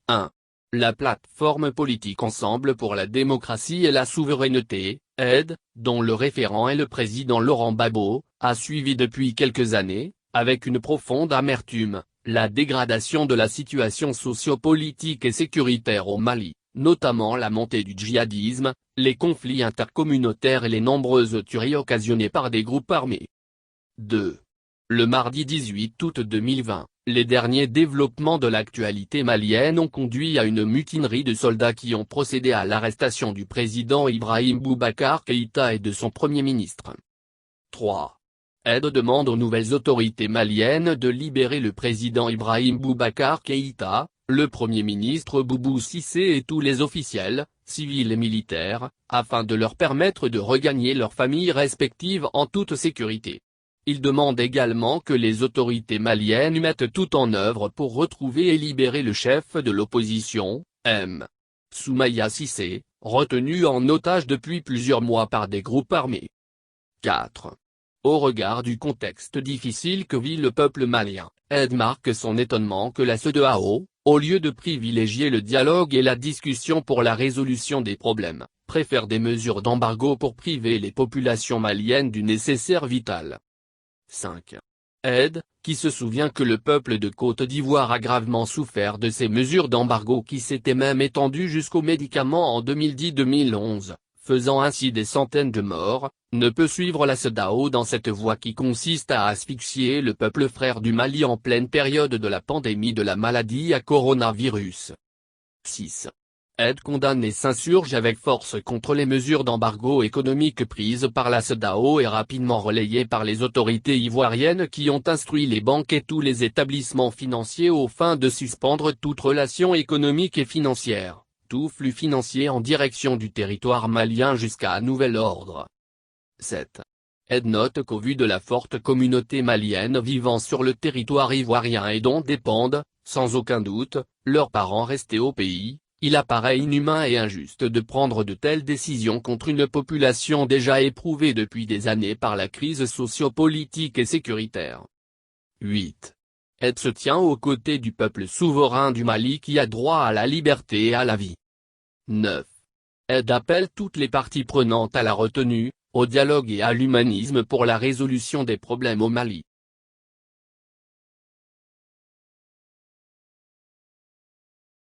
1. La plateforme politique Ensemble pour la démocratie et la souveraineté, AIDE, dont le référent est le président Laurent Gbagbo, a suivi depuis quelques années, avec une profonde amertume, la dégradation de la situation socio-politique et sécuritaire au Mali, notamment la montée du djihadisme, les conflits intercommunautaires et les nombreuses tueries occasionnées par des groupes armés. 2. Le mardi 18 août 2020, les derniers développements de l'actualité malienne ont conduit à une mutinerie de soldats qui ont procédé à l'arrestation du président Ibrahim Boubacar Keïta et de son premier ministre. 3. AIDE demande aux nouvelles autorités maliennes de libérer le président Ibrahim Boubacar Keïta, le premier ministre Boubou Cissé et tous les officiels, civils et militaires, afin de leur permettre de regagner leurs familles respectives en toute sécurité. Il demande également que les autorités maliennes mettent tout en œuvre pour retrouver et libérer le chef de l'opposition, M. Soumaïla Cissé, retenu en otage depuis plusieurs mois par des groupes armés. 4. Au regard du contexte difficile que vit le peuple malien, AIDE marque son étonnement que la CEDEAO, au lieu de privilégier le dialogue et la discussion pour la résolution des problèmes, préfère des mesures d'embargo pour priver les populations maliennes du nécessaire vital. 5. AIDE, qui se souvient que le peuple de Côte d'Ivoire a gravement souffert de ces mesures d'embargo qui s'étaient même étendues jusqu'aux médicaments en 2010-2011, faisant ainsi des centaines de morts, ne peut suivre la CEDEAO dans cette voie qui consiste à asphyxier le peuple frère du Mali en pleine période de la pandémie de la maladie à coronavirus. 6. AIDE condamne et s'insurge avec force contre les mesures d'embargo économique prises par la CEDEAO et rapidement relayées par les autorités ivoiriennes qui ont instruit les banques et tous les établissements financiers aux fins de suspendre toute relation économique et financière, tout flux financier en direction du territoire malien jusqu'à nouvel ordre. 7. AIDE note qu'au vu de la forte communauté malienne vivant sur le territoire ivoirien et dont dépendent, sans aucun doute, leurs parents restés au pays, il apparaît inhumain et injuste de prendre de telles décisions contre une population déjà éprouvée depuis des années par la crise socio-politique et sécuritaire. 8. AIDE se tient aux côtés du peuple souverain du Mali qui a droit à la liberté et à la vie. 9. AIDE appelle toutes les parties prenantes à la retenue, au dialogue et à l'humanisme pour la résolution des problèmes au Mali.